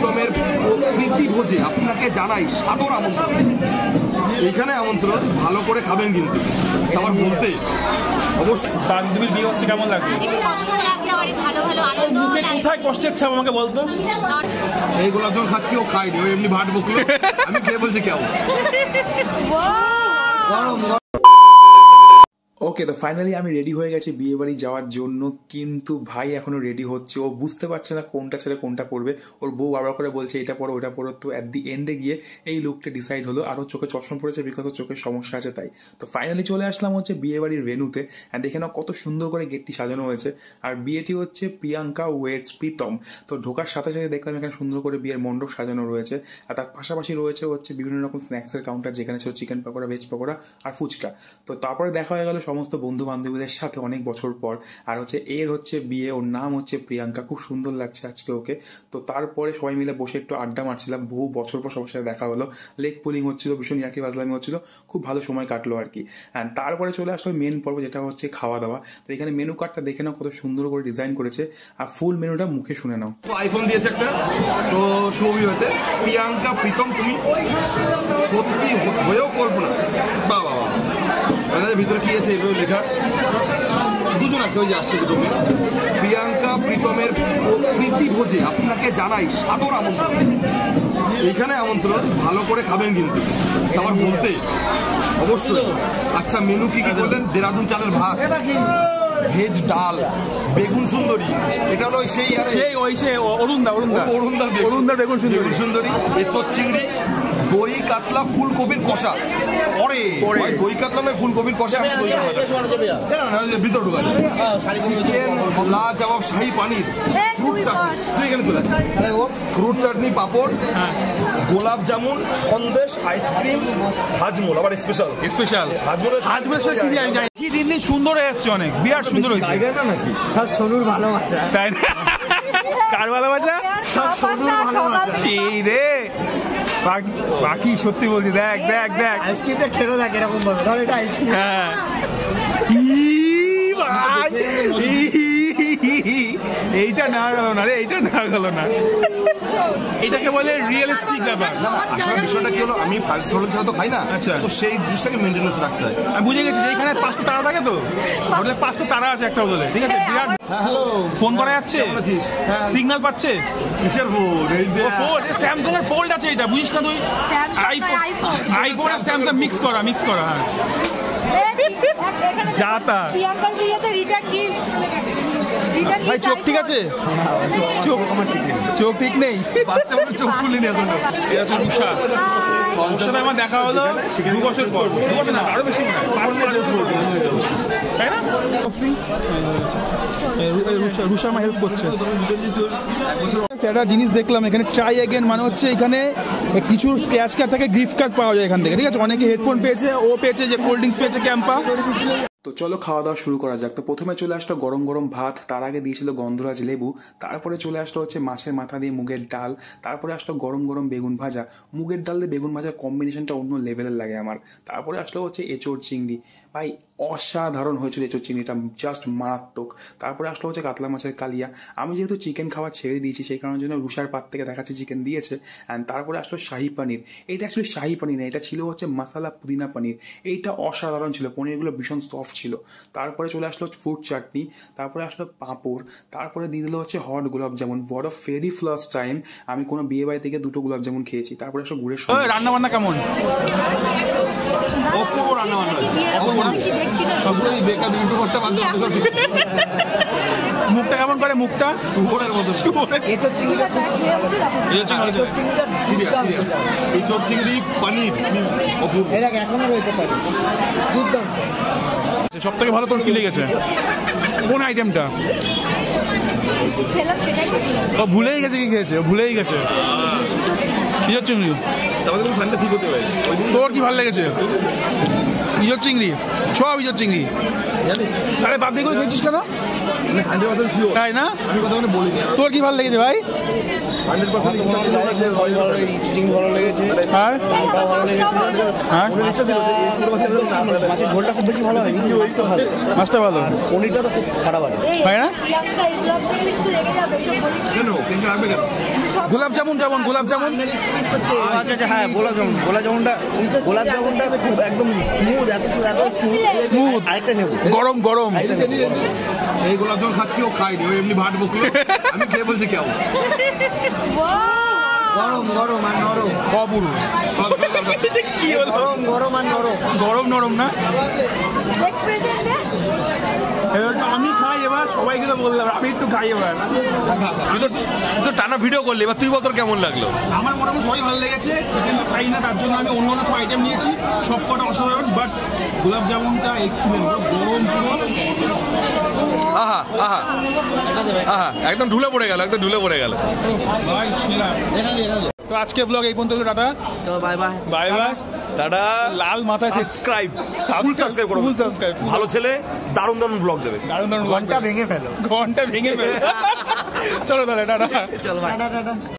প্রীতমের প্রীতি ভোজে আপনাকে জানাই সাদর আমন্ত্রণ। এইখানে আমন্ত্রণ, ভালো করে খাবেন কিন্তু আমার বলতে অবশ্যই। বান্ধবীর বিয়ে হচ্ছে, কেমন লাগছে? কোথায় কষ্টের ছাপ আমাকে বলতো? এই গোলাপজাম খাচ্ছি, ও খাইনি, ও এমনি ভাট বকলো, আমি কে বলছি কেমন। ওকে, তো ফাইনালি আমি রেডি হয়ে গেছি বিয়ে বাড়ি যাওয়ার জন্য, কিন্তু ভাই এখনো রেডি হচ্ছে। ও বুঝতে পারছে না কোনটা ছেড়ে কোনটা পড়বে। ওর বউ বারবার করে বলছে এটা পড়ো ওটা পড়ো। তো অ্যাট দি এন্ডে গিয়ে এই লুকটা ডিসাইড হলো। আরও চোখে চশমা পড়েছে বিকজ ওর চোখের সমস্যা আছে তাই। তো ফাইনালি চলে আসলাম হচ্ছে বিয়ে বাড়ির ভেন্যুতে। অ্যান্ড দেখে নাও কত সুন্দর করে গেটটি সাজানো হয়েছে। আর বিয়েটি হচ্ছে প্রিয়াঙ্কা ওয়েডস প্রীতম। তো ঢোকার সাথে সাথে দেখলাম এখানে সুন্দর করে বিয়ের মণ্ডপ সাজানো রয়েছে। আর তার পাশাপাশি রয়েছে হচ্ছে বিভিন্ন রকম স্ন্যাক্সের কাউন্টার, যেখানে ছিল চিকেন পকোড়া, ভেজ পকোড়া আর ফুচকা। তো তারপরে দেখা হয়ে গেল সমস্ত বন্ধু বান্ধবীদের সাথে অনেক বছর পর। আর হচ্ছে এর হচ্ছে বিয়ে, ওর নাম হচ্ছে প্রিয়াঙ্কা, খুব সুন্দর লাগছে আজকে ওকে। তো তারপরে সবাই মিলে বসে একটু আড্ডা মারছিলাম, বহু বছর পর সবার সাথে দেখা হলো, লেগ পুলিং হচ্ছিল, ভীষণ ইয়ার্কি বাজলামি হচ্ছিল, খুব ভালো সময় কাটলো আর কি। অ্যান্ড তারপরে চলে আসলো মেন পর্ব, যেটা হচ্ছে খাওয়া দাওয়া। তো এখানে মেনু কার্ডটা দেখে নাও কত সুন্দর করে ডিজাইন করেছে, আর ফুল মেনুটা মুখে শুনে নাও। তো আইফোন দিয়েছে একটা, তো ছবি হতে প্রিয়াঙ্কা প্রীতম তুমি সত্যি হয়েও কল্পনা। বাবা ভিতরে কি আছে এগুলো লেখা, দুজন আছে, ওই যে আসছে দুজন। প্রিয়াঙ্কা প্রীতমের প্রীতি ভোজে আপনাকে জানাই সাদর আমন্ত্রণ। এইখানে আমন্ত্রণ, ভালো করে খাবেন কিন্তু আমার বলতে অবশ্যই। আচ্ছা, মেনু কি কি বললেন? দেরাদুন চালের ভাত, ভেজ ডাল, বেগুন সুন্দরী, এটা হলো সেই অরুণদা বেগুন সুন্দরী, এঁচোড় চিংড়ি, দই কাতলা, ফুলকপির কষা। দই কাতলা নয়, ফুলকপির কষা, ভিতর ঢুকা চিকেন, লাজবাব শাহী পানির, ফ্রুট চাটনি, পাপড়, গোলাপ জামুন, সন্দেশ, আইসক্রিম, হাজমোল, আবার স্পেশাল কি দিন দিন সুন্দর হয়ে যাচ্ছে, অনেক বিরাট সুন্দর হয়েছে নাকি? সব সোনুর ভালোবাসা, তাই না? কার ভালোবাসা? এই রে বাকি সত্যি বলছি, দেখ দেখ দেখ আইসক্রিমটা খেলো দেখ এরকম ভাবে, ধর এটা আইসক্রিম। হ্যাঁ, এইটা না গেল না রে, এইটা না গেল না। এটাকে বলে রিয়েলিস্টিক ব্যাপার। আসলে বিষয়টা কি হলো, আমি 5 স্টার ছাড়া তো খাই না, তো সেই জিনিসটাকে মেনটেনেন্স রাখতে হয়। আমি বুঝে গেছি যে এখানে 5টা তারা থাকে, তো হোটেলে 5টা তারা আছে একটা হোটেলে, ঠিক আছে? বিরাট ফোন করা যাচ্ছে, সিগন্যাল পাচ্ছে। কিসের ফোন? স্যামসাং এর ফোল্ড আছে, এটা বুঝিস না তুই? আইফোন আর স্যামসাং মিক্স করা। হ্যাঁ, যা তা। ভাই চোখ ঠিক আছে? চোখ ঠিক নেই, বাচ্চা মানুষ চোখ খুলিনি এখনো। এটা তো রুষা, ওর সাথে আমার দেখা হলো 2 বছর পর, 2 বছর না আরো বেশি, তাই না? রুষা আমার হেল্প করছে। একটা জিনিস দেখলাম এখানে, ট্রাই অ্যাগেন, মানে হচ্ছে এখানে কিছু স্ক্র্যাচ কার্ড থাকে, গিফট কার্ড পাওয়া যায় এখান থেকে, ঠিক আছে? অনেকে হেডফোন পেয়েছে, ও পেয়েছে যে কোল্ড ড্রিঙ্কস পেয়েছে, ক্যাম্পা। তো চলো খাওয়া দাওয়া শুরু করা যাক। তো প্রথমে চলে আসলো গরম গরম ভাত, তার আগে দিয়েছিল গন্ধরাজ লেবু, তারপরে চলে আসলো হচ্ছে মাছের মাথা দিয়ে মুগের ডাল, তারপরে আসলো গরম গরম বেগুন ভাজা। মুগের ডাল দিয়ে বেগুন ভাজার কম্বিনেশনটা অন্য লেভেলের লাগে আমার। তারপরে আসলো হচ্ছে এঁচোড় চিংড়ি, ভাই অসাধারণ হয়েছিল এঁচোড় চিংড়িটা, জাস্ট মারাত্মক। তারপরে আসলো হচ্ছে কাতলা মাছের কালিয়া। আমি যেহেতু চিকেন খাওয়া ছেড়ে দিয়েছি, সেই কারণের জন্য রুষার পাত থেকে দেখাচ্ছি চিকেন দিয়েছে। অ্যান্ড তারপরে আসলো শাহি পানির। এইটা অ্যাকচুয়ালি শাহি পানির না, এটা ছিল হচ্ছে মশালা পুদিনা পানির। এইটা অসাধারণ ছিল, পনিরগুলো ভীষণ সফট ছিল। তারপরে চলে আসলো ফ্রুট চাটনি, তারপরে আসলো পাঁপড়, তারপরে দিয়ে দিল হচ্ছে হট গোলাপ jamun. For a very first time আমি কোনো বিয়ে বাড়ি থেকে 2টো গোলাপ জামুন খেয়েছি। তারপরে আসলো গুড়ের সঙ্গে। রান্না বান্না কেমন? মুখটা কেমন করে? মুখটা এঁচোড় চিংড়ি পানির এখনো রয়েছে পারে। সব থেকে ভালো তোর কি লেগেছে? কোন আইটেমটা? ও ভুলেই গেছে কি খেয়েছে, ভুলেই গেছে। ইঁচড় চিংড়ি। তোর কি ভালো লেগেছে? ইঁচড় চিংড়ি, সব ইঁচড় চিংড়ি। আরে বাদ দিয়ে করে খেয়েছিস কেন? তাই না? তোর কি ভালো লেগেছে ভাই? ঝোলটা খুব বেশি ভালো হয়, মাছটা ভালো, পনিরটা তো খুব খারাপ হয়, তাই না? গোলাপ জামুন কেমন? গোলাপ জামুন আচ্ছা হ্যাঁ, গোলাপ জামুনটা খুব একদম স্মুথ, এত স্মুথ, আরেকটা নেবো। গরম গরম। এই গোলাপ জামুন খাচ্ছি, ও খাইনি, ও এমনি ভাট বকলো। আমি খেয়ে বলছি কেমন। গরম আর নরম। অপূর্ব। কি হলো? গরম আর নরম। গরম নরম না? এবার তো আমি খাই, এবার সবাইকে তো বললাম আমি একটু খাই এবার। তুই তো টানা ভিডিও করলি, এবার তুই বল তোর কেমন লাগলো? আমার মোটামুটি সবাই ভালো লেগেছে। চিকেন তো খাই না, তার জন্য আমি অন্য সব আইটেম নিয়েছি, সব কটা অসাধারণ। বাট গোলাপ জামুনটা এক্সিলেন্ট, গরম পুরো। আহা আহা আহা, একদম ঢুলে পড়ে গেল, একদম ঢুলে পড়ে গেল। ভাই সেরা। তো আজকে ব্লগ এই পর্যন্ত, টাটা, চলো bye bye. Bye bye. Tata. লাল মাথায় সাবস্ক্রাইব, ফুল সাবস্ক্রাইব করো। Full subscribe. ভালো ছেলে দারুণ দারুণ ব্লগ দেবে। দারুণ দারুণ। ঘন্টা ভেঙে ফেলো। ঘন্টা ভেঙে ফেলো। চলো তাহলে টাটা। চলো বাই।